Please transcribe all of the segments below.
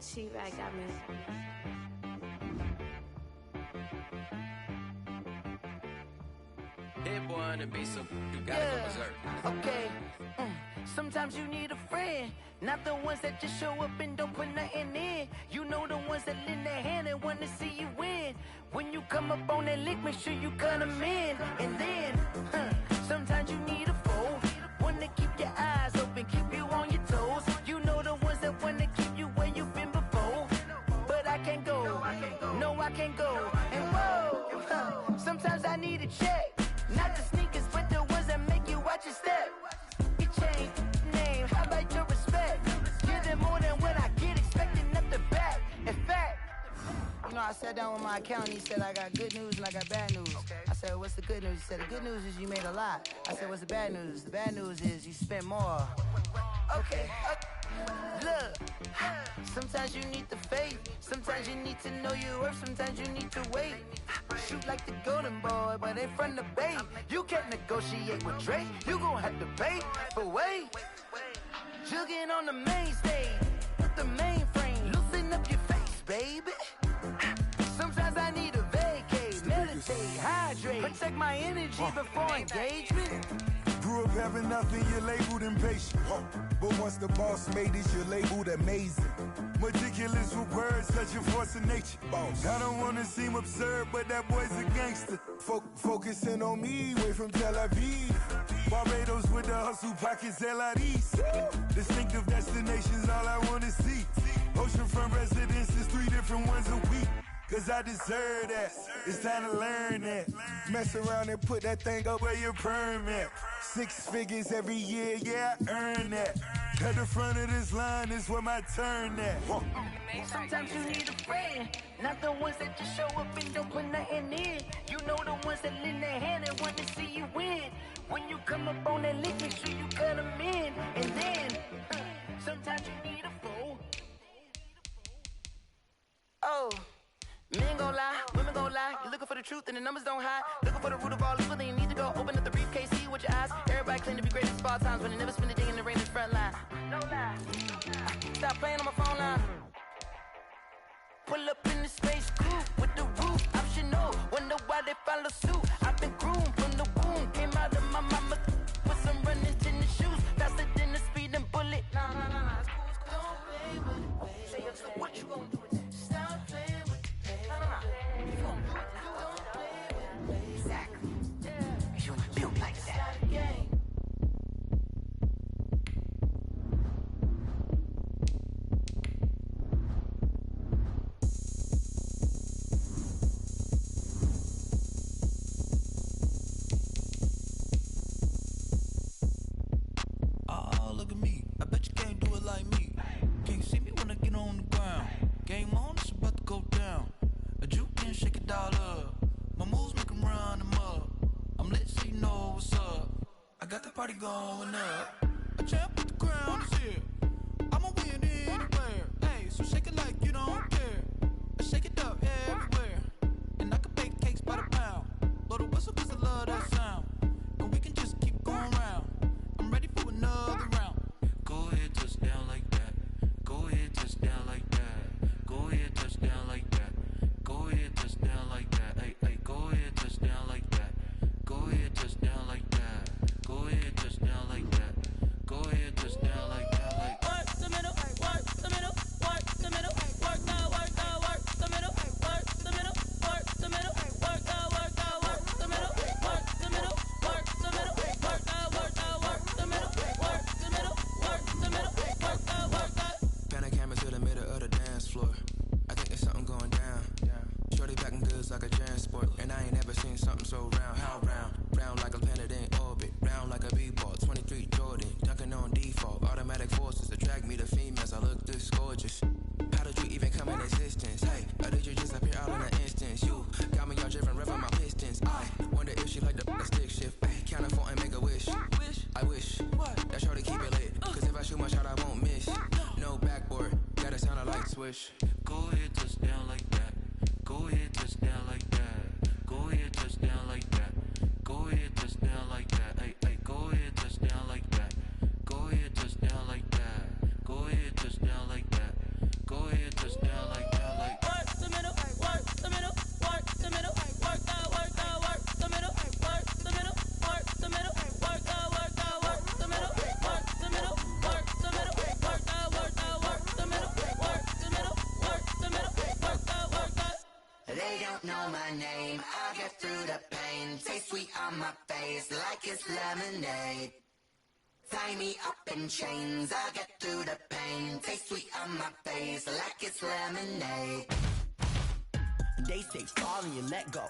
She-Rag got me. Hit boy on the beat, so you gotta go berserk. Okay. Sometimes you need a friend, not the ones that just show up and don't put nothing in. You know the ones that lend their hand and wanna see you win. When you come up on that lick, make sure you cut them in. And then, sometimes you need a foe, one to keep your eyes open, keep you on your toes. You know the ones that wanna keep you where you've been before. But I can't go, no I can't go. And whoa, sometimes I need a check. Not the sneakers, but the ones that make you watch your step. You change name, how about your respect? Give them more than what I get, expecting nothing back. In fact, you know, I sat down with my accountant, he said I got good news and I got bad news. I said, what's the good news? He said, the good news is you made a lot. I said, what's the bad news? The bad news is you spent more. Okay, look, sometimes you need the faith, sometimes you need to know your worth, sometimes you need to wait. Shoot like the golden boy, but in front of the bay. You can't negotiate with Drake, you gon' have to pay. But wait, jugging on the main stage, with the mainframe, loosen up your face, baby. Sometimes I need a vacate, meditate, hydrate, protect my energy before engagement. Grew up having nothing, you're labeled impatient. But once the boss made it, you're labeled amazing. Meticulous with words, such a force of nature. I don't wanna seem absurd, but that boy's a gangster. Focusing on me, way from Tel Aviv. Barbados with the hustle pockets, LIDs. Distinctive destinations, all I wanna see. Oceanfront residences, 3 different ones a week. Cause I deserve that, it's time to learn that. Mess around and put that thing up where your permit. 6 figures every year, yeah, I earn that. At the front of this line is where my turn at. Sometimes you need a friend, not the ones that just show up and don't put nothing in. You know the ones that lend their hand and want to see you win. When you come up on that lick, make sure you cut them in. And then, sometimes you need a foe. Oh. Men gon' lie, women gon' lie. You're looking for the truth and the numbers don't hide. Looking for the root of all evil, then you need to go open up the briefcase, see with your eyes. Everybody claim to be great at small times, but they never spend a day in the rain in the front line. No lie. Stop playing on my phone line. Pull up in the space coupe with the roof optional. Wonder why they follow suit. I've been groomed from the womb, came out of my mama with some running tennis shoes, faster than the speeding bullet. Nah, it's cool, don't play with it, baby. Say, so what you gon' do with it? Stop playing. Exactly. You built like that. Oh, look at me. I bet you can't do it like me. Can't see me when I get on the ground. Game on, it's about to go down. A juke and shake it all up. My moves make 'em run them up. I'm lit so you know what's up. I got the party going up. A champ with the crown is here. I'ma win anywhere. Hey, so shake it like you don't care. I shake it up everywhere. And I can bake cakes by the pound. Blow the whistle 'cause I love that sound. And we can just keep going round. I'm ready for another round. Go ahead, touch down like that. Go ahead, touch down like that. Go ahead, touch down like that. Go ahead, touch down like that. Hey, go ahead, touch down like that. Go ahead, touch down like that. Go ahead, touch down like that. Go ahead, touch down like that. Like work the middle, work the middle, work the middle, work the middle, work the middle, work the middle, work the middle, work the middle, work the middle, work the middle, work the middle, work the middle, work the. Pan a camera to the middle of the dance floor. I think there's something going down. Shorty packing goods like a transport, and I ain't never seen something so round. How round? Round like a planet in orbit, round like a b-ball. 23 Jordan, dunking on default. Automatic forces attract me to females. I look this gorgeous. How did you even come in existence? Hey, or did you just appear out in an instance? You got me all driven, revving my pistons. I wonder if she like the stick shift. Ay, count a 4 and make a wish. I wish that shorty keep it lit. Cause if I shoot my shot, I won't miss. No backboard, gotta sound a light swish. go ahead, touch down like that. Go ahead, touch down like that. Go ahead, touch down like that. Go ahead, touch down like that. Hey, hey, go ahead, touch down like that. Go ahead, touch down like that. Go ahead, touch down like that. Go ahead. know my name, I'll get through the pain. Taste sweet on my face like it's lemonade. Tie me up in chains, I'll get through the pain. Taste sweet on my face like it's lemonade. They say fall and you let go,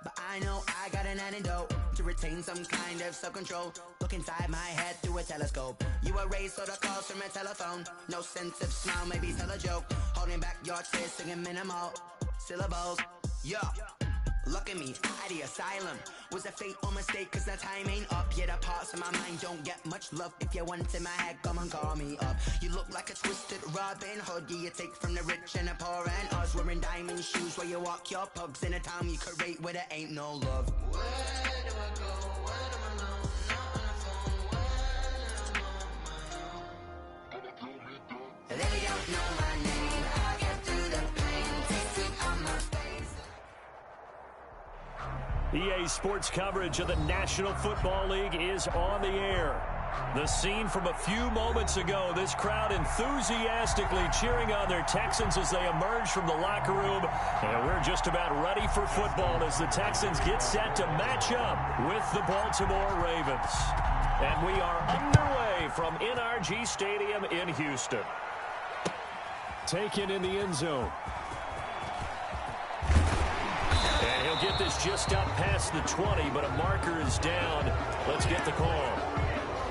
but I know I got an antidote to retain some kind of self-control. Look inside my head through a telescope. You erase all the calls from a telephone. No sense of smile, maybe tell a joke. Holding back your tears, singing minimal syllables. Yo, look at me, at the asylum. Was a fate or mistake, cause the time ain't up. Yeah, the parts of my mind don't get much love. If you want in my head, come and call me up. You look like a twisted Robin Hood. Yeah, you take from the rich and the poor and us. Wearing diamond shoes where you walk your pugs. In a town you create where there ain't no love. Where do I go? When I'm alone? Not on the phone. When I'm on my own. They don't know my name. I get through the pain. Taste sweet on my face. EA Sports coverage of the National Football League is on the air. The scene from a few moments ago, this crowd enthusiastically cheering on their Texans as they emerge from the locker room. And we're just about ready for football as the Texans get set to match up with the Baltimore Ravens. And we are underway from NRG Stadium in Houston. Taken in the end zone. And he'll get this just up past the 20, but a marker is down. Let's get the call.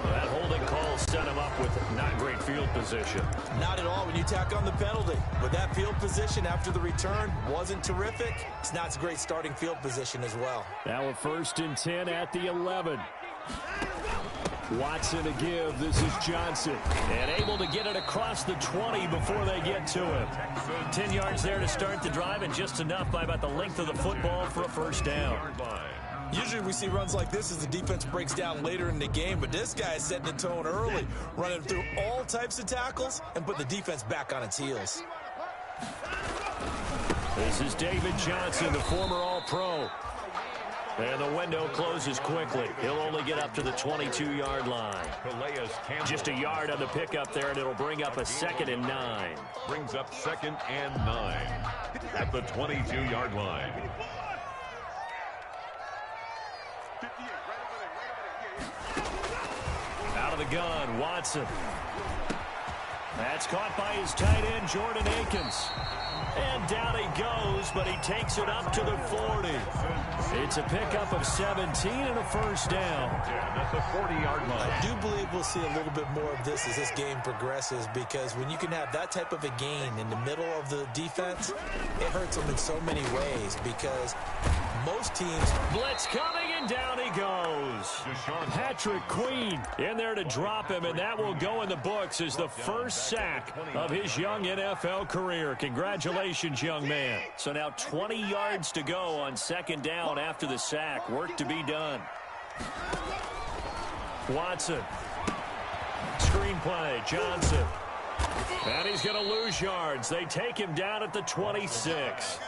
That holding call set him up with not great field position. Not at all when you tack on the penalty. But that field position after the return wasn't terrific. It's not a great starting field position as well. Now a 1st and 10 at the 11. Watson to give. This is Johnson. And able to get it across the 20 before they get to him. 10 yards there to start the drive, and just enough by about the length of the football for a first down. Usually we see runs like this as the defense breaks down later in the game, but this guy is setting the tone early, running through all types of tackles and put the defense back on its heels. This is David Johnson, the former All-Pro. And the window closes quickly. He'll only get up to the 22-yard line. Just a yard on the pickup there, and it'll bring up a 2nd and 9. Brings up 2nd and 9 at the 22-yard line. Out of the gun, Watson. That's caught by his tight end, Jordan Akins. And down he goes, but he takes it up to the 40. It's a pickup of 17 and a first down. At the 40-yard line. I do believe we'll see a little bit more of this as this game progresses, because when you can have that type of a gain in the middle of the defense, it hurts them in so many ways, because most teams... Blitz coming, and down he goes. Patrick Queen in there to drop him, and that will go in the books as the first sack of his young NFL career. Congratulations, young man. So now 20 yards to go on 2nd down after the sack. Work to be done. Watson. Screenplay, Johnson. And he's going to lose yards. They take him down at the 26.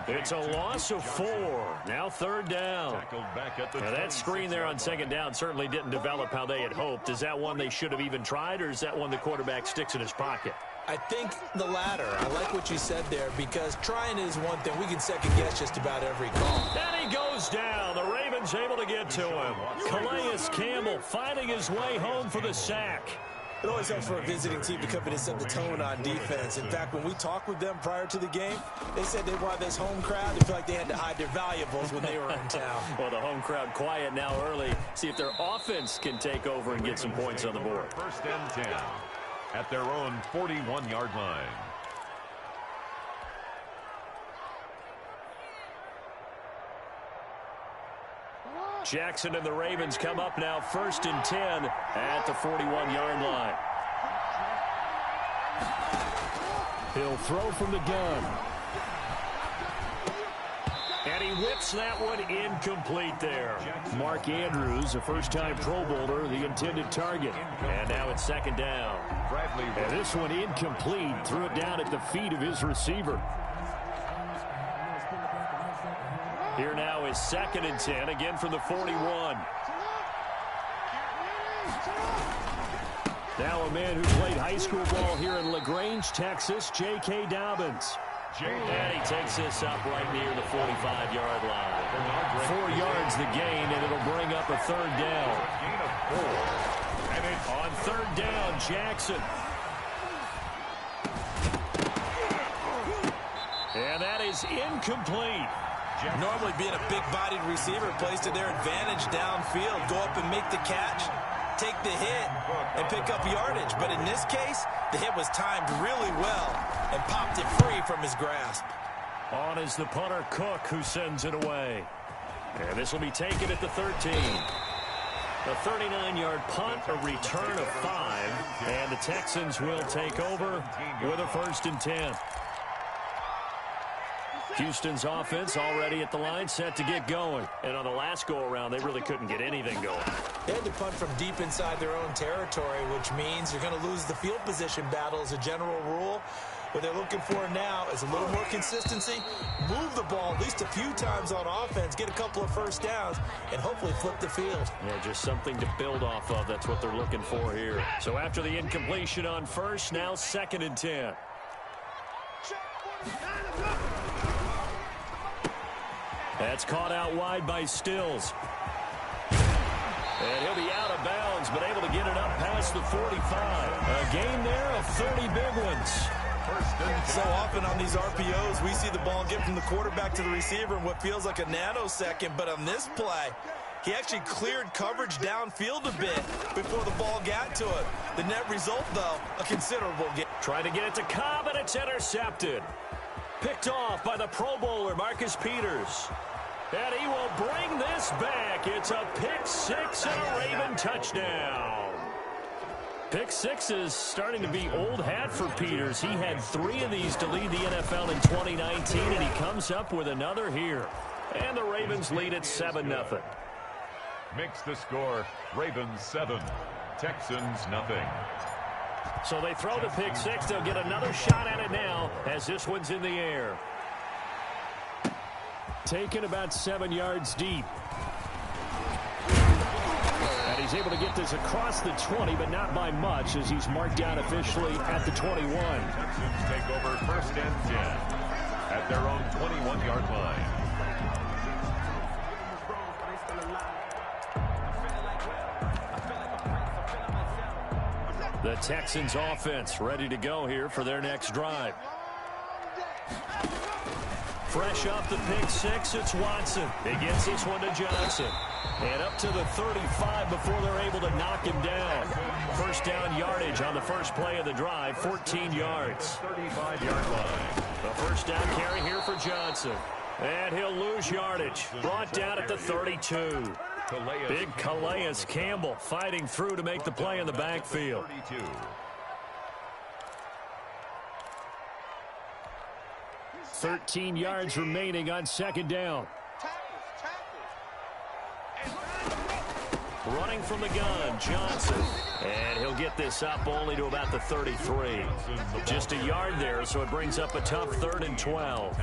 It's a loss of 4. Now 3rd down. Now that screen there on 2nd down certainly didn't develop how they had hoped. Is that one they should have even tried, or is that one the quarterback sticks in his pocket? I think the latter. I like what you said there, because trying is one thing. We can second guess just about every call. And he goes down. The Ravens able to get to him. Calais Campbell finding his way home for the sack. It always helps for a visiting team to come in and set the tone on defense. In fact, when we talked with them prior to the game, they said they wanted this home crowd. They feel like they had to hide their valuables when they were in town. Well, the home crowd quiet now early. See if their offense can take over and get some points on the board. 1st and 10 at their own 41-yard line. Jackson and the Ravens come up now 1st and 10 at the 41-yard line. He'll throw from the gun. And he whips that one incomplete there. Mark Andrews, a first-time Pro Bowler, the intended target. And now it's 2nd down. And this one incomplete. Threw it down at the feet of his receiver. Here now is 2nd and 10, again from the 41. Now a man who played high school ball here in LaGrange, Texas, J.K. Dobbins. And he takes this up right near the 45-yard line. 4 yards the gain, and it'll bring up a third down. Gain of 4. And it's on third down, Jackson. And that is incomplete. Normally being a big-bodied receiver plays to their advantage downfield. Go up and make the catch, take the hit, and pick up yardage. But in this case, the hit was timed really well and popped it free from his grasp. On is the punter, Cook, who sends it away. And this will be taken at the 13. A 39-yard punt, a return of 5, and the Texans will take over with a 1st and 10. Houston's offense already at the line, set to get going. And on the last go-around, they really couldn't get anything going. They had to punt from deep inside their own territory, which means you're going to lose the field position battle as a general rule. What they're looking for now is a little more consistency, move the ball at least a few times on offense, get a couple of first downs, and hopefully flip the field. Yeah, just something to build off of. That's what they're looking for here. So after the incompletion on first, now 2nd and 10. That's caught out wide by Stills. And he'll be out of bounds, but able to get it up past the 45. A gain there of 30 big ones. So often on these RPOs, we see the ball get from the quarterback to the receiver in what feels like a nanosecond. But on this play, he actually cleared coverage downfield a bit before the ball got to him. The net result, though, a considerable gain. Trying to get it to Cobb, and it's intercepted. Picked off by the Pro Bowler, Marcus Peters. And he will bring this back. It's a pick 6 and a Raven touchdown. Pick 6 is starting to be old hat for Peters. He had 3 of these to lead the NFL in 2019, and he comes up with another here. And the Ravens lead at 7-0. Makes the score, Ravens 7, Texans nothing. So they throw the pick 6. They'll get another shot at it now as this one's in the air. Taken about 7 yards deep. And he's able to get this across the 20, but not by much as he's marked down officially at the 21. Texans take over 1st and 10 at their own 21-yard line. The Texans offense ready to go here for their next drive. Fresh off the pick 6, it's Watson. He gets this one to Johnson. And up to the 35 before they're able to knock him down. First down yardage on the first play of the drive, 14 yards. 35-yard line. The first down carry here for Johnson. And he'll lose yardage. Brought down at the 32. Big Calais Campbell fighting through to make the play in the backfield. 32. $13 yards remaining on 2nd down. Running from the gun, Johnson. And he'll get this up only to about the 33. Just a yard there, so it brings up a tough 3rd and 12.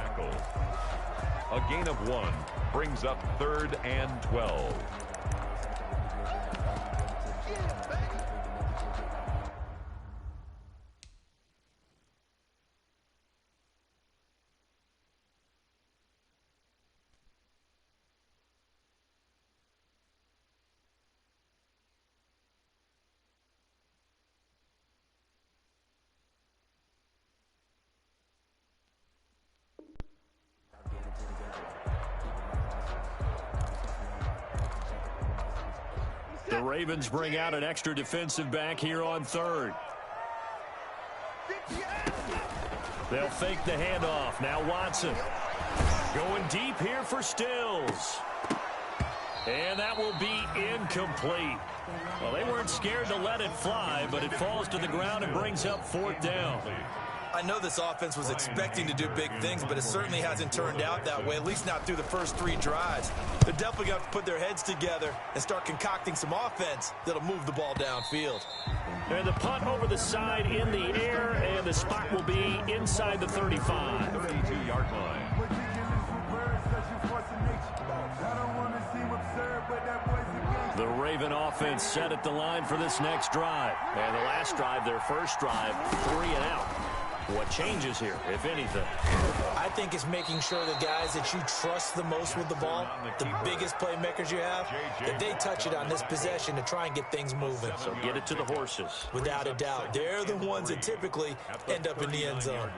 A gain of 1 brings up 3rd and 12. The Ravens bring out an extra defensive back here on 3rd. They'll fake the handoff. Now Watson. Going deep here for Stills. And that will be incomplete. Well, they weren't scared to let it fly, but it falls to the ground and brings up 4th down. I know this offense was expecting to do big things, but it certainly hasn't turned out that way, at least not through the first 3 drives. They're definitely going to have to put their heads together and start concocting some offense that'll move the ball downfield. And the punt over the side in the air, and the spot will be inside the 35. 32-yard line. The Raven offense set at the line for this next drive. And the last drive, their first drive, 3 and out. What changes here, if anything? I think it's making sure the guys that you trust the most with the ball, the biggest playmakers you have, that they touch it on this possession to try and get things moving. So get it to the horses. Without a doubt. They're the ones that typically end up in the end zone.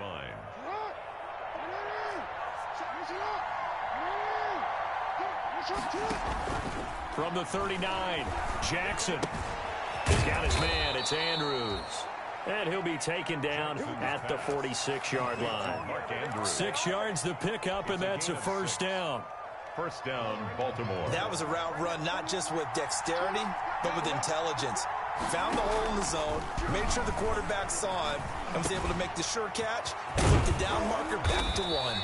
From the 39, Jackson. He's got his man. It's Andrews. And he'll be taken down at the 46-yard line. 6 yards to pick up, and that's a first down. First down, Baltimore. That was a route run not just with dexterity, but with intelligence. Found the hole in the zone, made sure the quarterback saw him, and was able to make the sure catch and put the down marker back to 1.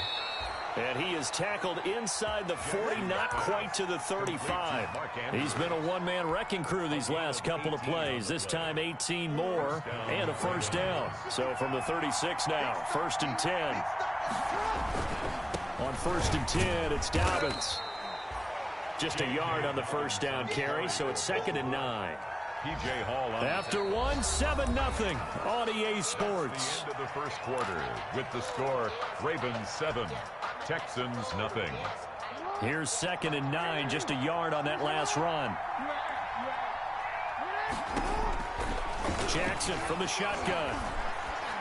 And he is tackled inside the 40, not quite to the 35. He's been a one-man wrecking crew these last couple of plays. This time 18 more and a first down. So from the 36 now, 1st and 10. On 1st and 10, it's Dobbins. Just a yard on the first down carry, so it's 2nd and 9. P.J. Hall after 1, 7-0 on EA Sports. At the end of the first quarter with the score, Ravens 7, Texans nothing. Here's 2nd and 9, just a yard on that last run. Jackson from the shotgun.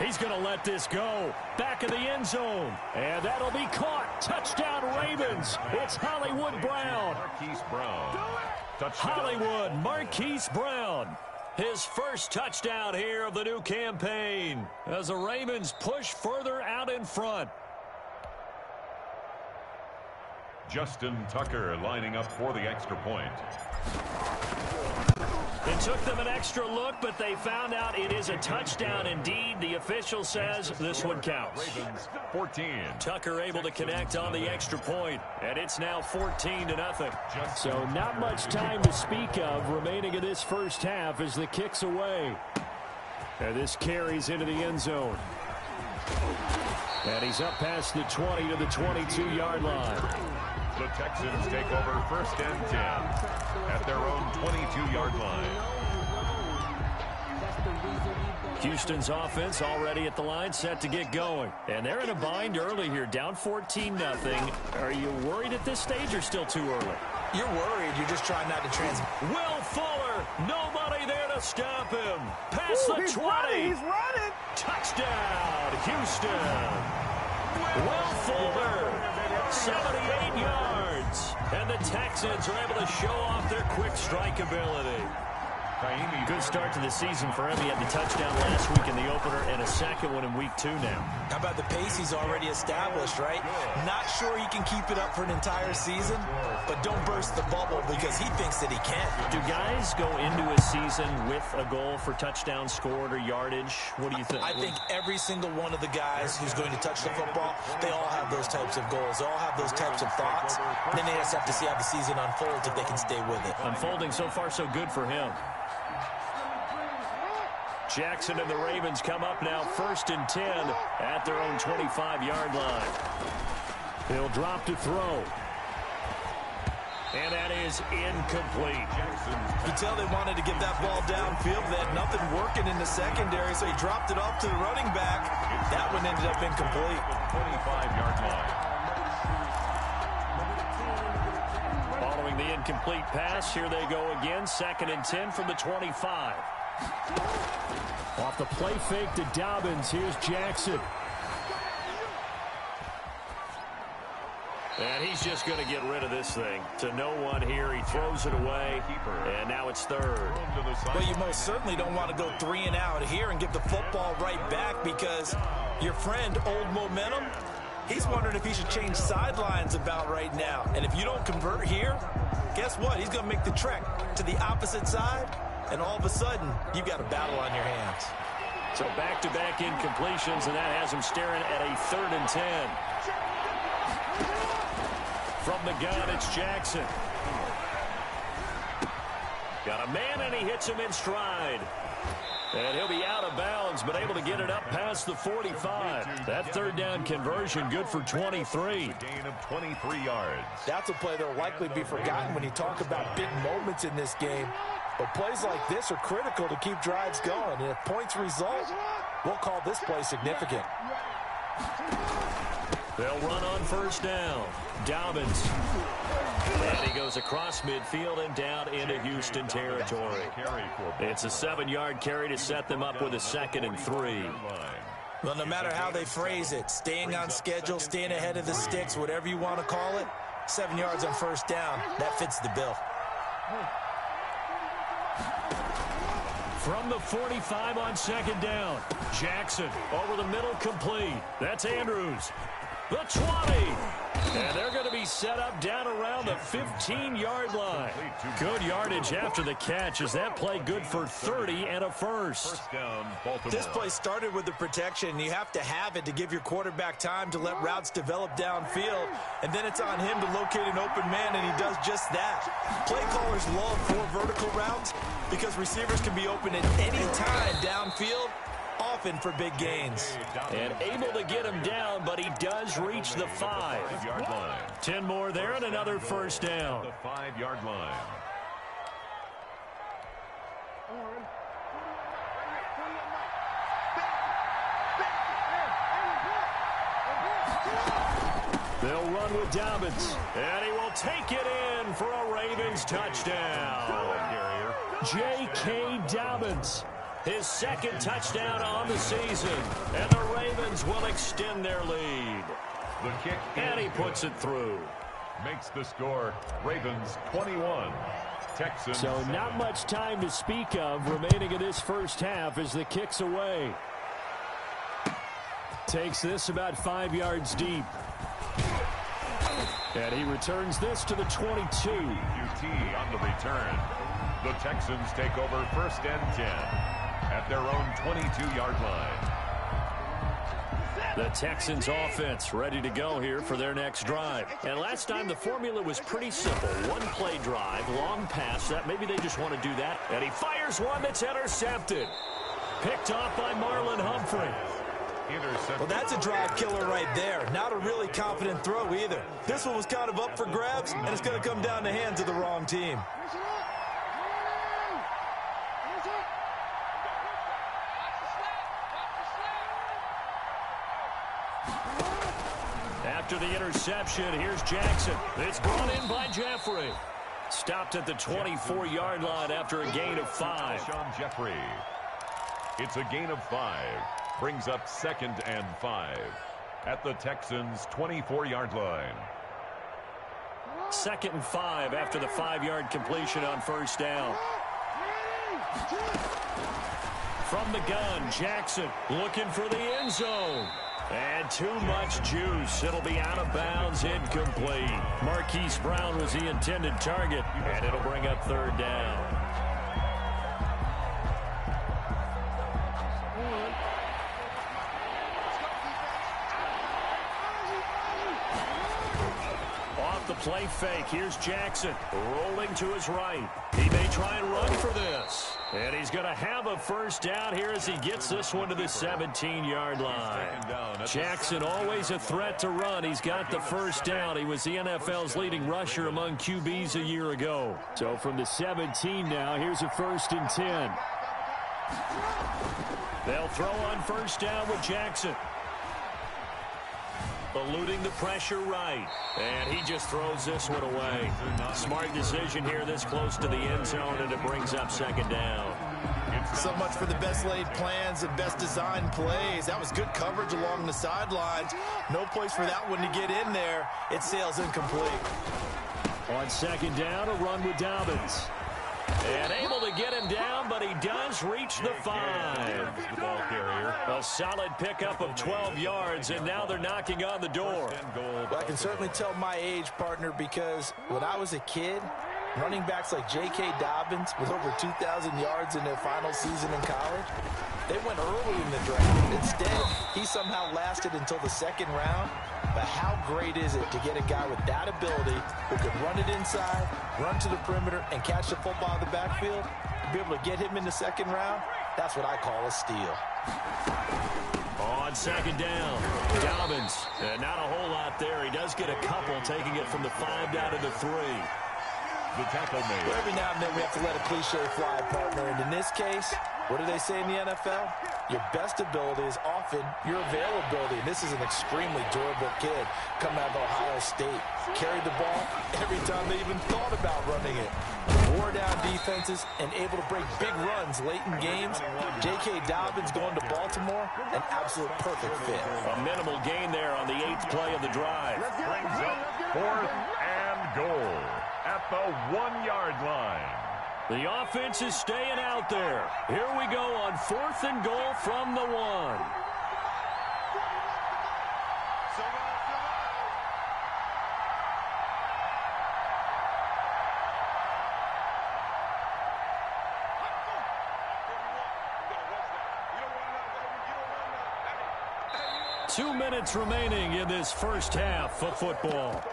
He's going to let this go. Back of the end zone. And that'll be caught. Touchdown Ravens. It's Hollywood Brown. Marquise Brown. Touchdown. Hollywood Marquise Brown. His first touchdown here of the new campaign as the Ravens push further out in front. Justin Tucker lining up for the extra point. It took them an extra look, but they found out it is a touchdown indeed. The official says this one counts. Ravens 14. Tucker able to connect on the extra point, and it's now 14-0. So not much time to speak of remaining in this first half as the kick's away. And this carries into the end zone. And he's up past the 20 to the 22-yard line. The Texans take over 1st and 10 at their own 22-yard line. Houston's offense already at the line, set to get going. And they're in a bind early here, down 14-0. Are you worried at this stage or still too early? You're worried. You're just trying not to transmit. Will Fuller, nobody there to stop him. Past the 20. He's running. Touchdown, Houston. Will Fuller, 78 yards. And the Texans are able to show off their quick strike ability. Good start to the season for him. He had the touchdown last week in the opener and a second one in week 2 now. How about the pace he's already established, right? Not sure he can keep it up for an entire season, but don't burst the bubble because he thinks that he can. Do guys go into a season with a goal for touchdowns scored or yardage? What do you think? I think every single one of the guys who's going to touch the football, they all have those types of goals. They all have those types of thoughts. Then they just have to see how the season unfolds if they can stay with it. Unfolding so far so good for him. Jackson and the Ravens come up now 1st and 10 at their own 25-yard line. He'll drop to throw. And that is incomplete. You can tell they wanted to get that ball downfield. They had nothing working in the secondary, so he dropped it off to the running back. That one ended up incomplete. 25-yard line. Following the incomplete pass, here they go again. 2nd and 10 from the 25. Off the play fake to Dobbins. Here's Jackson. And he's just going to get rid of this thing. To no one here. He throws it away. And now it's 3rd. Well, you most certainly don't want to go 3 and out here and give the football right back because your friend, Old Momentum, he's wondering if he should change sidelines about right now. And if you don't convert here, guess what? He's going to make the trek to the opposite side. And all of a sudden, you've got a battle on your hands. So back-to-back incompletions, and that has him staring at a 3rd and 10. From the gun, it's Jackson. Got a man, and he hits him in stride. And he'll be out of bounds, but able to get it up past the 45. That 3rd down conversion, good for 23. Gain of 23 yards. That's a play that will likely be forgotten when you talk about big moments in this game. But plays like this are critical to keep drives going. And if points result, we'll call this play significant. They'll run on first down. Dobbins. And he goes across midfield and down into Houston territory. It's a 7-yard carry to set them up with a 2nd and 3. Well, no matter how they phrase it, staying on schedule, staying ahead of the sticks, whatever you want to call it, 7 yards on first down, that fits the bill. From the 45 on 2nd down. Jackson over the middle, complete. That's Andrews. The 20. And they're going to be set up down around the 15-yard line. Good yardage after the catch. Is that play good for 30 and a first? This play started with the protection. You have to have it to give your quarterback time to let routes develop downfield. And then it's on him to locate an open man, and he does just that. Play callers love 4 vertical routes because receivers can be open at any time downfield, often for big gains. And able to get him down, but he does reach the 5. 10 more there and another first down. The 5-yard line. They'll run with Dobbins, and he will take it in for a Ravens touchdown. J.K. Dobbins. His 2nd touchdown on the season. And the Ravens will extend their lead. The kick. And he puts it through. Makes the score Ravens 21. Texans. So not much time to speak of remaining in this first half as the kick's away. Takes this about 5 yards deep. And he returns this to the 22. UT on the return. The Texans take over 1st and 10 at their own 22-yard line. The Texans offense ready to go here for their next drive. And last time the formula was pretty simple. 1-play drive, long pass. That maybe they just want to do that. And he fires one that's intercepted. Picked off by Marlon Humphrey. Well, that's a drive killer right there. Not a really confident throw either. This one was kind of up for grabs, and it's going to come down the hands of the wrong team. After the interception, here's Jackson. It's brought in by Jeffrey. Stopped at the 24-yard line after a gain of 5. Sean Jeffrey. It's a gain of 5. Brings up 2nd and 5 at the Texans' 24-yard line. 2nd and 5 after the 5-yard completion on first down. From the gun, Jackson looking for the end zone. And too much juice. It'll be out of bounds, incomplete. Marquise Brown was the intended target, and it'll bring up 3rd down. Off the play fake, here's Jackson rolling to his right. He may try and run for this. And he's going to have a first down here as he gets this one to the 17-yard line. Jackson always a threat to run. He's got the first down. He was the NFL's leading rusher among QBs a year ago. So from the 17 now, here's a 1st and 10. They'll throw on first down with Jackson. Eluding the pressure right. And he just throws this one away. Smart decision here this close to the end zone, and it brings up 2nd down. So much for the best laid plans and best designed plays. That was good coverage along the sidelines. No place for that one to get in there. It sails incomplete. On 2nd down, a run with Dobbins. And able to get him down, but he does reach the 5. A solid pickup of 12 yards, and now they're knocking on the door. Well, I can certainly tell my age, partner, because when I was a kid, running backs like J.K. Dobbins with over 2,000 yards in their final season in college, they went early in the draft. Instead, he somehow lasted until the 2nd round. But how great is it to get a guy with that ability who can run it inside, run to the perimeter, and catch the football in the backfield? To be able to get him in the 2nd round, that's what I call a steal. On 2nd down, Dobbins. And not a whole lot there. He does get a couple, taking it from the 5 down to the 3. The tackle made. Every now and then we have to let a cliche fly, partner. And in this case, What do they say in the NFL? Your best ability is often your availability. And this is an extremely durable kid coming out of Ohio State. Carried the ball every time they even thought about running it. Wore down defenses and able to break big runs late in games. J.K. Dobbins going to Baltimore, an absolute perfect fit. A minimal gain there on the 8th play of the drive. Brings up 4th and goal at the 1-yard line. The offense is staying out there. Here we go on 4th and goal from the 1. Two minutes remaining in this first half of football.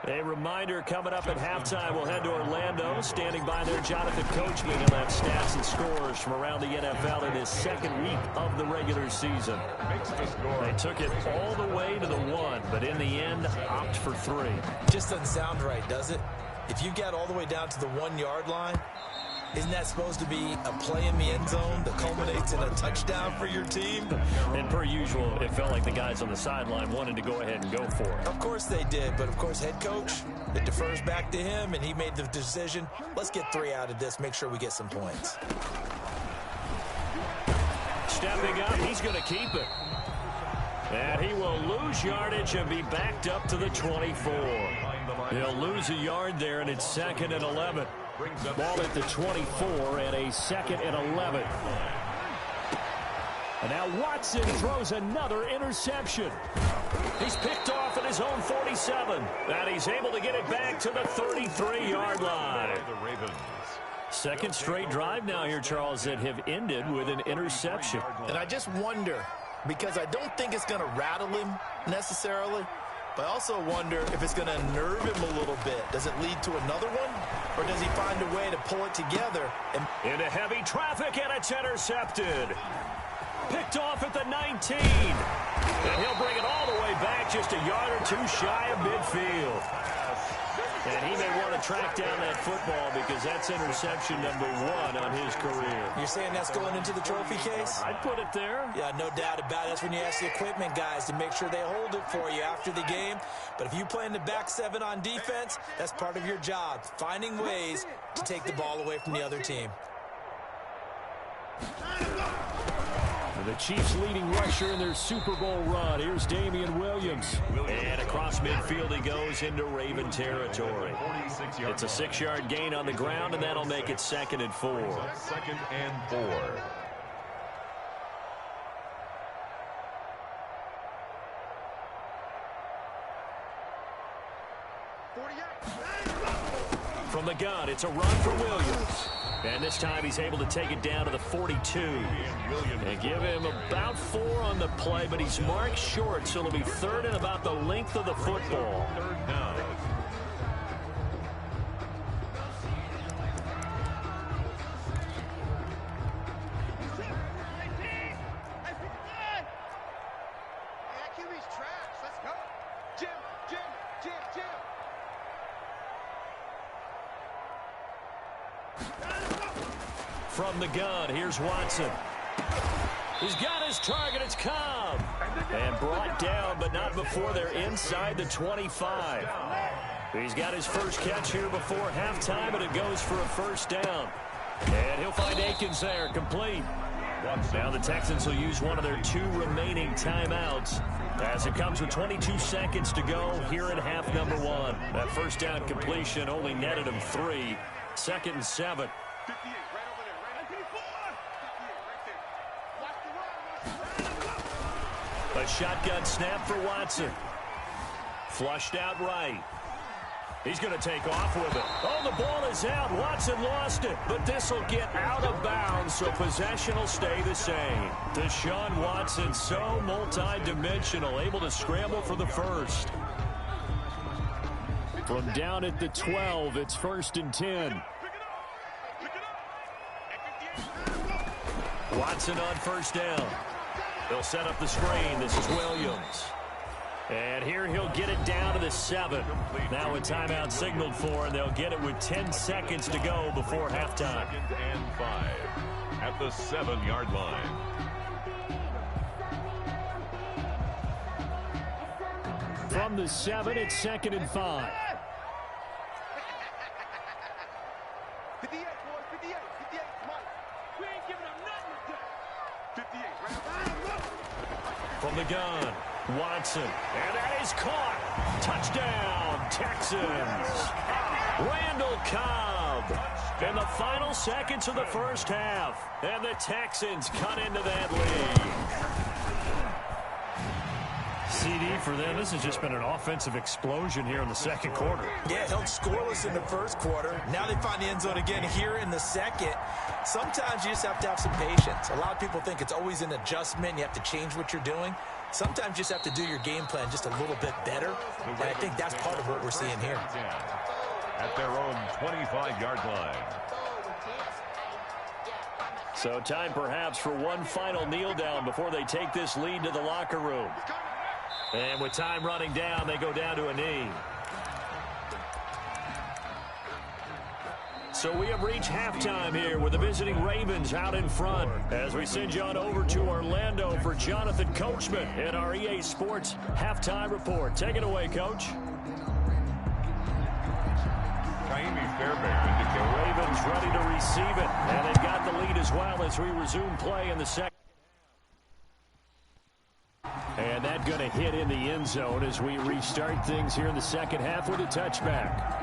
A reminder, coming up at halftime, we'll head to Orlando. Standing by there, Jonathan Coachman will have stats and scores from around the NFL in his second week of the regular season. They took it all the way to the 1, but in the end, opt for 3. Just doesn't sound right, does it? If you get all the way down to the 1-yard line, isn't that supposed to be a play in the end zone that culminates in a touchdown for your team? And per usual, it felt like the guys on the sideline wanted to go ahead and go for it. Of course they did, but of course head coach, it defers back to him, and he made the decision, let's get 3 out of this, make sure we get some points. Stepping up, he's going to keep it. And he will lose yardage and be backed up to the 24. He'll lose a yard there, and it's 2nd and 11. Ball at the 24 and a 2nd and 11. And now Watson throws another interception. He's picked off at his own 47. And he's able to get it back to the 33-yard line. Second straight drive now here, Charles, that have ended with an interception. And I just wonder, because I don't think it's going to rattle him necessarily, but I also wonder if it's going to unnerve him a little bit. Does it lead to another one? Or does he find a way to pull it together? Into heavy traffic, and it's intercepted. Picked off at the 19. And he'll bring it all the way back just a yard or 2 shy of midfield. And he may want to track down that football because that's interception number 1 on his career. You're saying that's going into the trophy case? I'd put it there. Yeah, no doubt about it. That's when you ask the equipment guys to make sure they hold it for you after the game. But if you play in the back 7 on defense, that's part of your job, finding ways to take the ball away from the other team. The Chiefs' leading rusher in their Super Bowl run. Here's Damian Williams. And across midfield he goes into Raven territory. It's a 6-yard gain on the ground, and that'll make it 2nd and 4. 2nd and 4. From the gun, it's a run for Williams. And this time he's able to take it down to the 42. And give him about 4 on the play, but he's marked short, so it'll be 3rd and about the length of the football. 3rd down. From the gun, here's Watson. He's got his target, it's Cobb. And brought down, but not before they're inside the 25. He's got his first catch here before halftime, and it goes for a 1st down. And he'll find Akins there, complete. Now the Texans will use one of their 2 remaining timeouts as it comes with 22 seconds to go here in half number 1. That 1st down completion only netted him 3. 2nd and 7. A shotgun snap for Watson. Flushed out right. He's going to take off with it. Oh, the ball is out. Watson lost it, but this will get out of bounds, so possession will stay the same. Deshaun Watson, so multi-dimensional, able to scramble for the 1st. From down at the 12, it's 1st and 10. Watson on 1st down. They'll set up the screen. This is Williams. And here he'll get it down to the 7. Now a timeout signaled for, and they'll get it with 10 seconds to go before halftime. 2nd and 5 at the 7-yard line. From the 7, it's 2nd and 5. 58, boys, 58, 58, Mike. We ain't giving them nothing today. 58, right? From the gun, Watson. And that is caught. Touchdown, Texans. Randall Cobb. In the final seconds of the first half. And the Texans cut into that lead. CD for them. This has just been an offensive explosion here in the second quarter. Yeah, held scoreless in the first quarter. Now they find the end zone again here in the second. Sometimes you just have to have some patience. A lot of people think it's always an adjustment. You have to change what you're doing. Sometimes you just have to do your game plan just a little bit better. And I think that's part of what we're seeing here. At their own 25-yard line. So time perhaps for one final kneel down before they take this lead to the locker room. And with time running down, they go down to a knee. So we have reached halftime here with the visiting Ravens out in front. As we send you on over to Orlando for Jonathan Coachman in our EA Sports Halftime Report. Take it away, Coach. The Ravens ready to receive it. And they've got the lead as well as we resume play in the second. And that going to hit in the end zone as we restart things here in the second half with a touchback.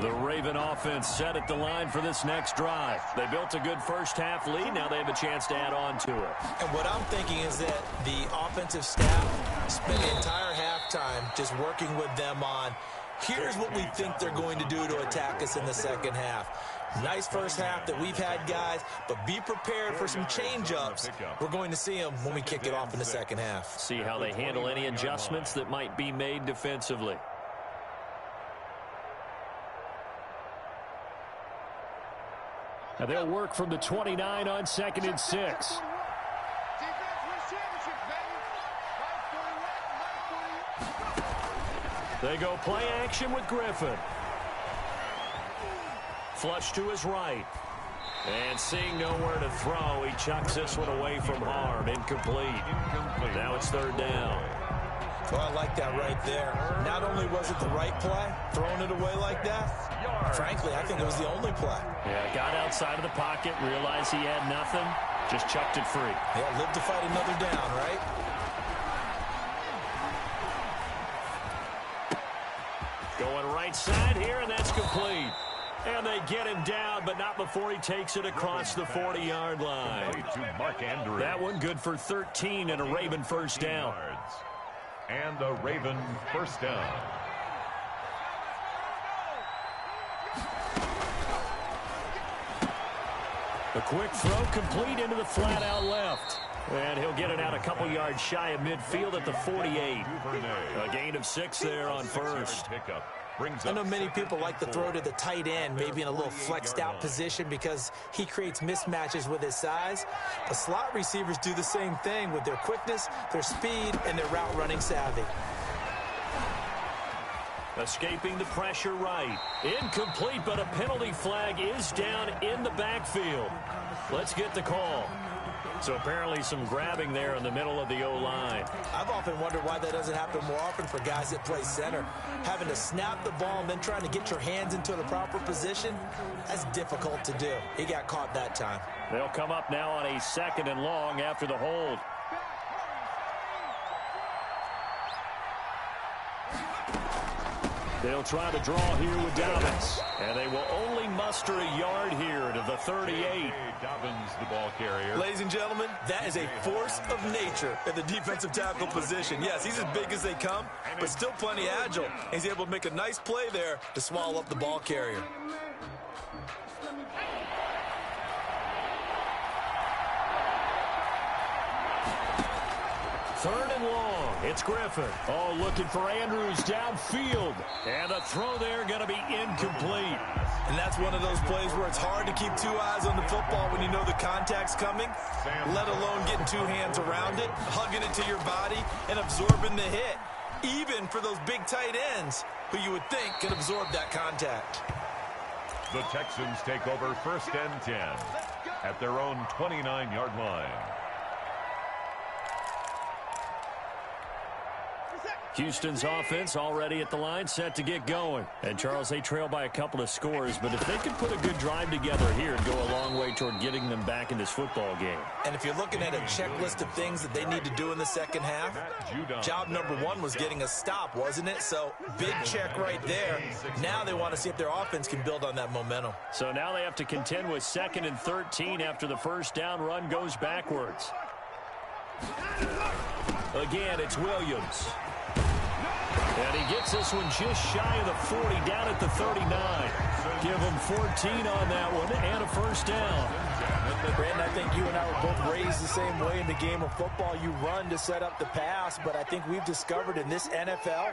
The Raven offense set at the line for this next drive. They built a good first half lead. Now they have a chance to add on to it. And what I'm thinking is that the offensive staff spent the entire halftime just working with them on, here's what we think they're going to do to attack us in the second half. Nice first half that we've had, guys, but be prepared for some change-ups. We're going to see them when we kick it off in the second half. See how they handle any adjustments that might be made defensively. Now they'll work from the 29 on 2nd and 6. They go play action with Griffin. Flush to his right. And seeing nowhere to throw, he chucks this one away from harm. Incomplete. Now it's 3rd down. Well, I like that right there. Not only was it the right play, throwing it away like that, frankly, I think it was the only play. Yeah, got outside of the pocket, realized he had nothing, just chucked it free. Yeah, live to fight another down, right? Going right side here, and that's complete. And they get him down, but not before he takes it across the 40-yard line. That one good for 13 and a Raven first down. And a Raven first down. A quick throw complete into the flat out left. And he'll get it out a couple yards shy of midfield at the 48. A gain of 6 there on first. I know many people like to throw to the tight end, maybe in a little flexed out position because he creates mismatches with his size. But slot receivers do the same thing with their quickness, their speed, and their route running savvy. Escaping the pressure right. Incomplete, but a penalty flag is down in the backfield. Let's get the call. So apparently some grabbing there in the middle of the O-line. I've often wondered why that doesn't happen more often for guys that play center. Having to snap the ball and then trying to get your hands into the proper position, that's difficult to do. He got caught that time. They'll come up now on a 2nd and long after the hold. They'll try to draw here with Dobbins. And they will only muster a yard here to the 38. Dobbins, the ball carrier. Ladies and gentlemen, that is a force of nature in the defensive tackle position. Yes, he's as big as they come, but still plenty agile. He's able to make a nice play there to swallow up the ball carrier. Third and long. It's Griffin. Oh, looking for Andrews downfield. And the throw there going to be incomplete. And that's one of those plays where it's hard to keep two eyes on the football when you know the contact's coming, let alone getting two hands around it, hugging it to your body, and absorbing the hit. Even for those big tight ends who you would think can absorb that contact. The Texans take over 1st and 10 at their own 29-yard line. Houston's offense already at the line, set to get going. And, Charles, they trail by a couple of scores, but if they can put a good drive together here, it'd go a long way toward getting them back in this football game. And if you're looking at a checklist of things that they need to do in the second half, job number one was getting a stop, wasn't it? So, big check right there. Now they want to see if their offense can build on that momentum. So now they have to contend with 2nd and 13 after the first down run goes backwards. Again, it's Williams. And he gets this one just shy of the 40, down at the 39. Give him 14 on that one and a first down. Brandon, I think you and I were both raised the same way in the game of football. You run to set up the pass, but I think we've discovered in this NFL,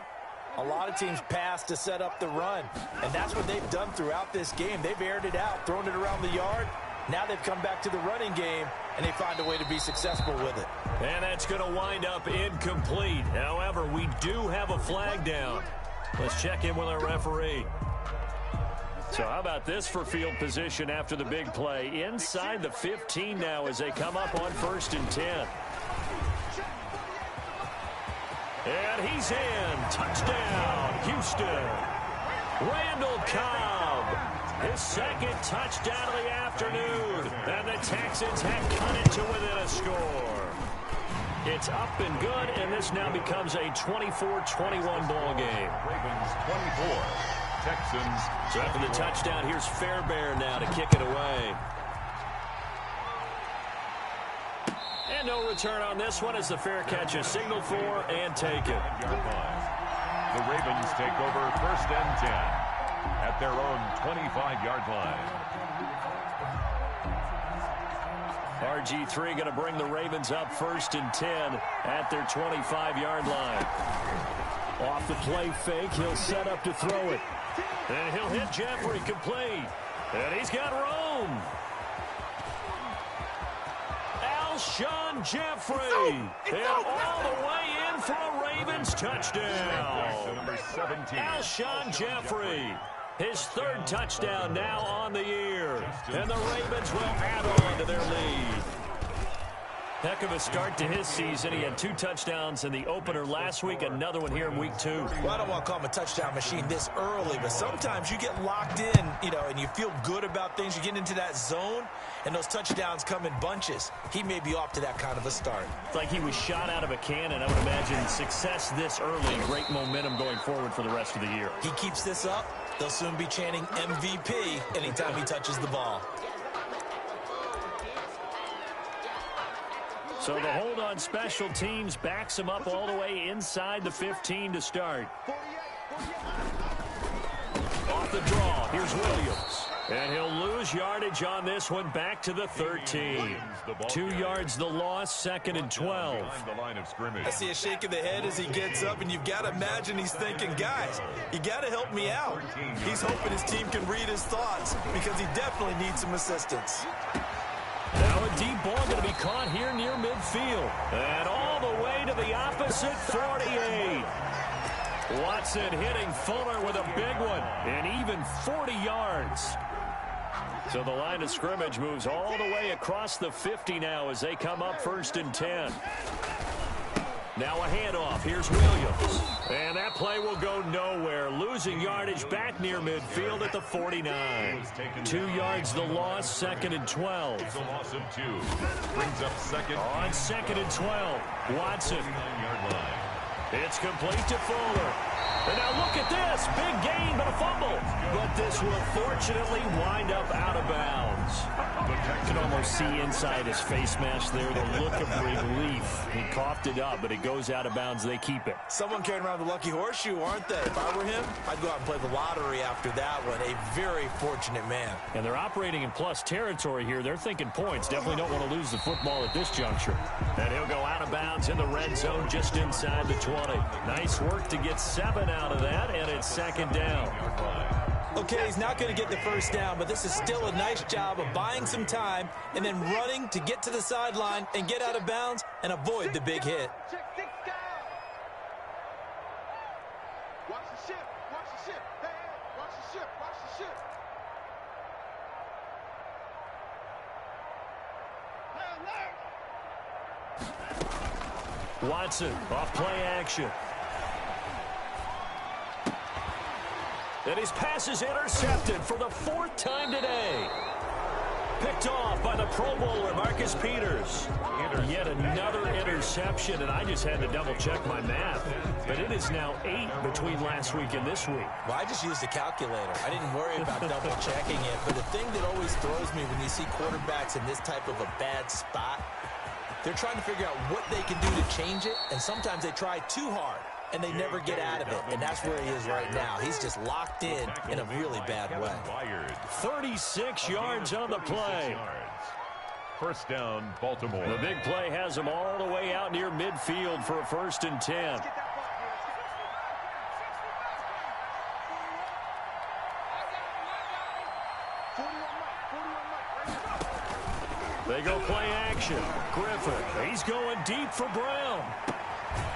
a lot of teams pass to set up the run. And that's what they've done throughout this game. They've aired it out, thrown it around the yard. Now they've come back to the running game, and they find a way to be successful with it. And that's going to wind up incomplete. However, we do have a flag down. Let's check in with our referee. So how about this for field position after the big play? Inside the 15 now as they come up on 1st and 10. And he's in. Touchdown, Houston. Randall Cobb. His second touchdown of the afternoon. And the Texans have cut it to within a score. It's up and good, and this now becomes a 24-21 ball game. Ravens 24, Texans. So after the touchdown, here's Fairbairn now to kick it away. And no return on this one as the fair catch is signaled for and taken. The Ravens take over 1st and 10 at their own 25-yard line. RG3 going to bring the Ravens up 1st and 10 at their 25-yard line. Off the play fake, he'll set up to throw it. And he'll hit Jeffrey complete. And he's got Rome. Alshon Jeffrey. And all the way in for a Ravens touchdown. Number 17. Alshon Jeffrey. His 3rd touchdown now on the year. And the Ravens will add on to their lead. Heck of a start to his season. He had 2 touchdowns in the opener last week, another one here in week 2. Well, I don't want to call him a touchdown machine this early, but sometimes you get locked in, and you feel good about things. You get into that zone, and those touchdowns come in bunches. He may be off to that kind of a start. It's like he was shot out of a cannon. I would imagine success this early, great momentum going forward for the rest of the year. He keeps this up, they'll soon be chanting MVP anytime he touches the ball. So the hold on special teams backs him up all the way inside the 15 to start. Off the draw, here's Williams. And he'll lose yardage on this one back to the 13. 2 yards the loss, 2nd and 12. I see a shake of the head as he gets up, and you've got to imagine he's thinking, guys, you got to help me out. He's hoping his team can read his thoughts because he definitely needs some assistance. Now a deep ball going to be caught here near midfield. And all the way to the opposite 48. Watson hitting Fuller with a big one. And even 40 yards. So the line of scrimmage moves all the way across the 50 now as they come up 1st and 10. Now a handoff. Here's Williams. And that play will go nowhere. Losing yardage back near midfield at the 49. 2 yards the loss, 2nd and 12. It's a loss of 2. Brings up 2nd. On 2nd and 12. Watson. It's complete to Fuller. And now look at this. Big gain, but a fumble. But this will fortunately wind up out of bounds. You can almost see inside his face mask there the look of relief. He coughed it up, but it goes out of bounds. They keep it. Someone carrying around the lucky horseshoe, aren't they? If I were him, I'd go out and play the lottery after that one. A very fortunate man. And they're operating in plus territory here. They're thinking points. Definitely don't want to lose the football at this juncture. And he'll go out of bounds in the red zone just inside the 20. Nice work to get 7 out of that, and it's second down. Okay, he's not going to get the first down, but this is still a nice job of buying some time and then running to get to the sideline and get out of bounds and avoid the big hit. Watch the ship. Watch the ship. Hey, watch the ship. Watch the ship. Watson off play action. And his pass is intercepted for the 4th time today. Picked off by the Pro Bowler, Marcus Peters. Yet another interception, and I just had to double-check my math. But it is now 8 between last week and this week. Well, I just used a calculator. I didn't worry about double-checking it. But the thing that always throws me when you see quarterbacks in this type of a bad spot, they're trying to figure out what they can do to change it, and sometimes they try too hard, and they never get out of it, and that's where he is right now. He's just locked in a really bad way. 36 yards on the play. First down, Baltimore. The big play has them all the way out near midfield for a 1st and 10. They go play action. Griffin, he's going deep for Brown.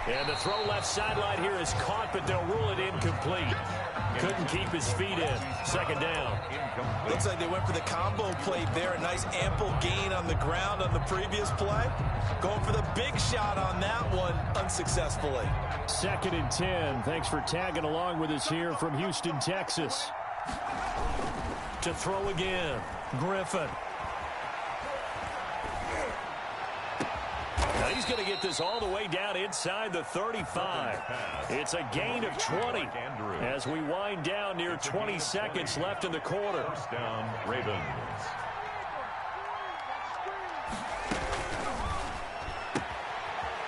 And the throw left sideline here is caught, but they'll rule it incomplete. Couldn't keep his feet in. Second down. Looks like they went for the combo play there. A nice ample gain on the ground on the previous play. Going for the big shot on that one unsuccessfully. 2nd and 10. Thanks for tagging along with us here from Houston, Texas. To throw again. Griffin. Now he's going to get this all the way down inside the 35. It's a gain of 20 as we wind down near 20 seconds left in the quarter. First down, Ravens.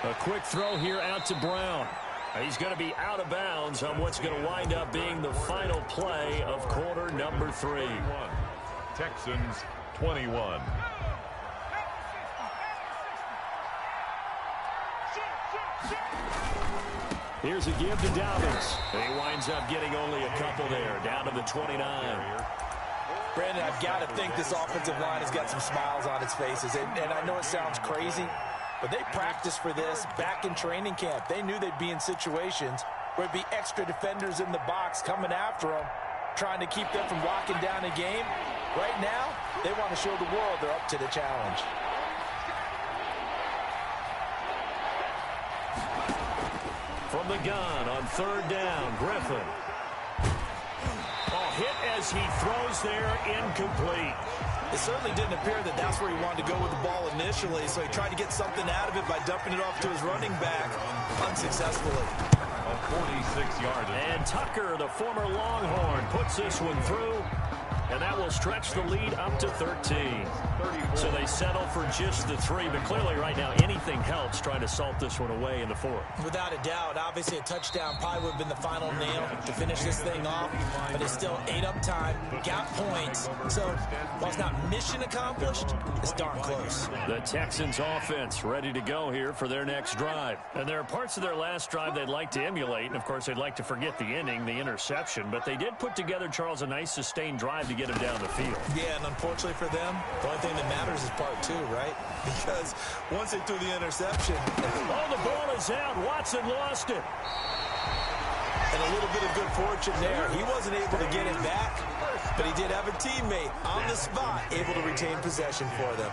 A quick throw here out to Brown. He's going to be out of bounds on what's going to wind up being the final play of quarter number 3. Texans 21. Here's a give to Dobbins. And he winds up getting only a couple there, down to the 29. Brandon, I've got to think this offensive line has got some smiles on its faces. And I know it sounds crazy, but they practiced for this back in training camp. They knew they'd be in situations where it'd be extra defenders in the box coming after them, trying to keep them from locking down a game. Right now, they want to show the world they're up to the challenge. From the gun on 3rd down, Griffin. Hit as he throws there, incomplete. It certainly didn't appear that that's where he wanted to go with the ball initially, so he tried to get something out of it by dumping it off to his running back unsuccessfully. A 46-yard. And Tucker, the former Longhorn, puts this one through, and that will stretch the lead up to 13. So they settle for just the 3, but clearly right now anything helps trying to salt this one away in the 4th. Without a doubt, obviously a touchdown probably would have been the final nail to finish this thing off, but it's still ate up time, got points, so while it's not mission accomplished, it's darn close. The Texans offense ready to go here for their next drive. And there are parts of their last drive they'd like to emulate, and of course they'd like to forget the ending, the interception, but they did put together, Charles, a nice sustained drive to get him down the field. Yeah, and unfortunately for them, the only thing that matters is part 2, right? Because once they threw the interception... Oh, the ball is out. Watson lost it. And a little bit of good fortune there. He wasn't able to get it back, but he did have a teammate on the spot able to retain possession for them.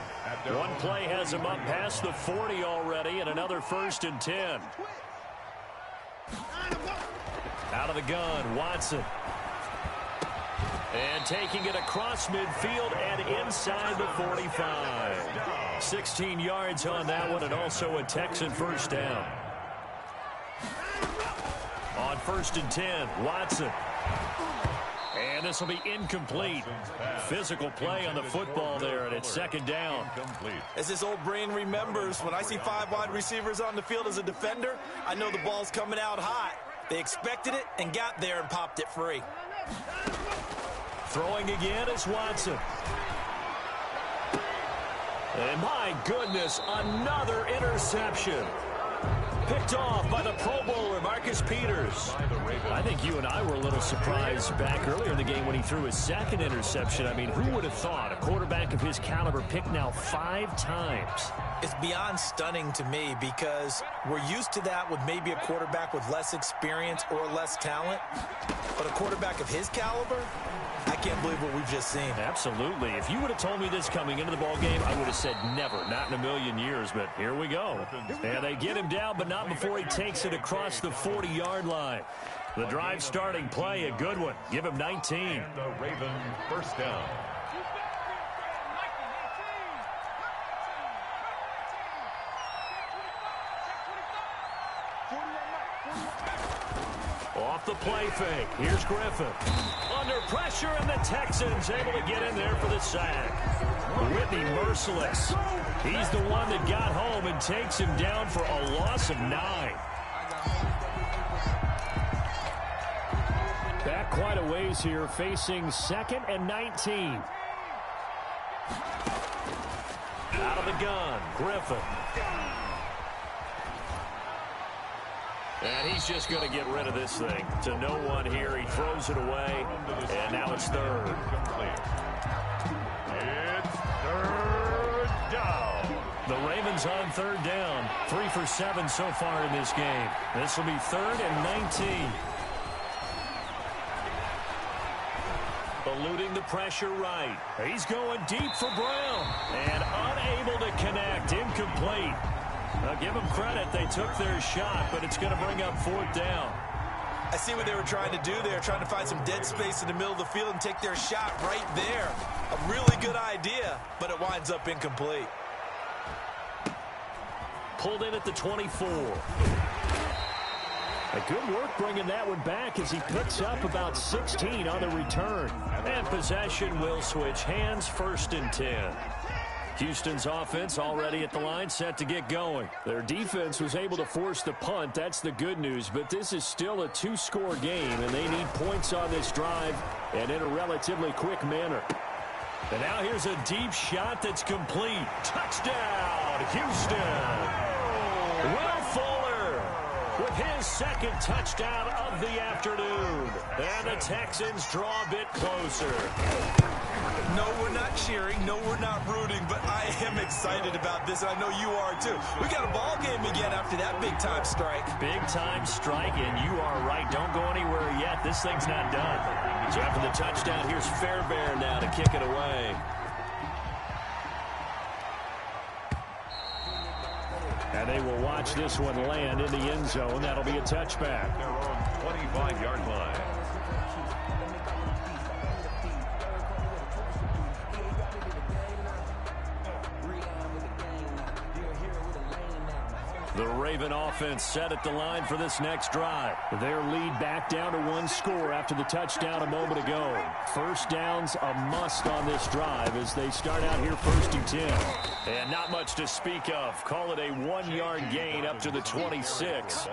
One play has him up past the 40 already, and another 1st and 10. Out of the gun, Watson. And taking it across midfield and inside the 45. 16 yards on that one, and also a Texan first down. On 1st and 10, Watson. And this will be incomplete. Physical play on the football there, and it's second down. As this old brain remembers, when I see 5 wide receivers on the field as a defender, I know the ball's coming out hot. They expected it and got there and popped it free. Throwing again is Watson. And my goodness, another interception. Picked off by the Pro Bowler, Marcus Peters. I think you and I were a little surprised back earlier in the game when he threw his second interception. I mean, who would have thought a quarterback of his caliber picked now 5 times? It's beyond stunning to me because we're used to that with maybe a quarterback with less experience or less talent. But a quarterback of his caliber, I can't believe what we've just seen. Absolutely. If you would have told me this coming into the ball game, I would have said never, not in a million years. But here we go. And they get him down, but not before he takes it across the 40-yard line. The drive starting play, a good one. Give him 19. And the Raven first down. Off the play fake. Here's Griffin. Under pressure, and the Texans able to get in there for the sack. Whitney merciless. He's the one that got home and takes him down for a loss of 9. Back quite a ways here, facing 2nd and 19. Out of the gun, Griffin. And he's just going to get rid of this thing. To no one here. He throws it away. And now it's 3rd. It's 3rd down. The Ravens on 3rd down. 3 for 7 so far in this game. This will be 3rd and 19. Eluding the pressure right. He's going deep for Brown. And unable to connect. Incomplete. Give them credit. They took their shot, but it's going to bring up 4th down. I see what they were trying to do there, trying to find some dead space in the middle of the field and take their shot right there. A really good idea, but it winds up incomplete. Pulled in at the 24. A good work bringing that one back as he picks up about 16 on the return. And possession will switch hands, 1st and 10. Houston's offense already at the line, set to get going. Their defense was able to force the punt. That's the good news. But this is still a 2-score game, and they need points on this drive and in a relatively quick manner. And now here's a deep shot that's complete. Touchdown, Houston. Will Fuller with his 2nd touchdown of the afternoon. And the Texans draw a bit closer. No, we're not cheering. No, we're not rooting. But I am excited about this, and I know you are too. We got a ball game again after that big-time strike. Big-time strike, and you are right. Don't go anywhere yet. This thing's not done. So after the touchdown, here's Fairbairn now to kick it away. And they will watch this one land in the end zone. That'll be a touchback. They're on 25-yard line. The Raven offense set at the line for this next drive. Their lead back down to 1 score after the touchdown a moment ago. 1st down's a must on this drive as they start out here 1st and 10. And not much to speak of. Call it a 1-yard gain up to the 26.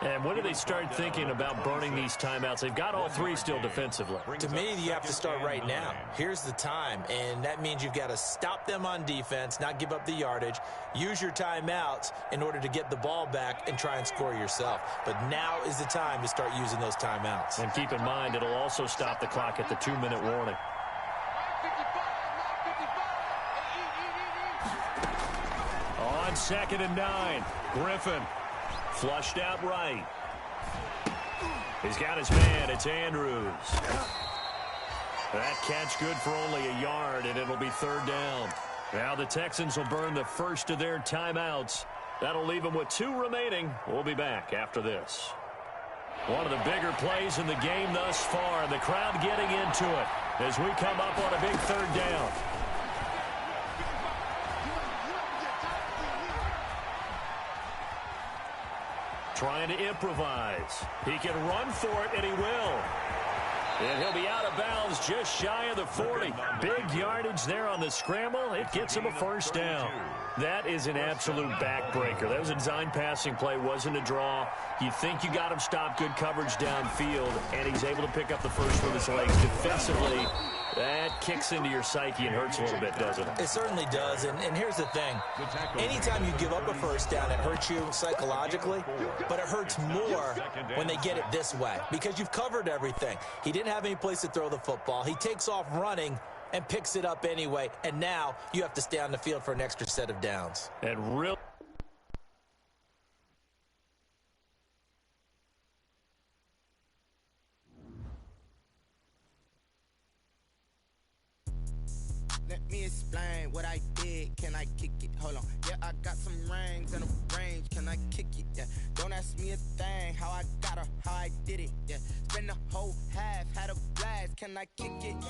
And when do they start thinking about burning these timeouts? They've got all 3 still defensively. To me, you have to start right now. Here's the time, and that means you've got to stop them on defense, not give up the yardage, use your timeouts in order to get the ball back and try and score yourself. But now is the time to start using those timeouts. And keep in mind, it'll also stop the clock at the 2-minute warning. On 2nd and 9, Griffin. Flushed out right. He's got his man. It's Andrews. That catch good for only a yard, and it'll be 3rd down. Now the Texans will burn the first of their timeouts. That'll leave them with 2 remaining. We'll be back after this. One of the bigger plays in the game thus far. The crowd getting into it as we come up on a big 3rd down. Trying to improvise. He can run for it, and he will. And he'll be out of bounds just shy of the 40. Big yardage there on the scramble. It gets him a first down. That is an absolute backbreaker. That was a design passing play, wasn't a draw. You think you got him stopped, good coverage downfield, and he's able to pick up the first with his legs. Defensively, that kicks into your psyche and hurts a little bit, doesn't it? It certainly does, and here's the thing. Anytime you give up a first down, it hurts you psychologically, but it hurts more when they get it this way because you've covered everything. He didn't have any place to throw the football. He takes off running and picks it up anyway, and now you have to stay on the field for an extra set of downs. And real. Let me explain what I did. Can I kick it? Hold on. Yeah, I got some rings and a range. Can I kick it? Yeah. Don't ask me a thing. How I got her, how I did it. Yeah. Spend the whole half, had a blast. Can I kick it? Yeah.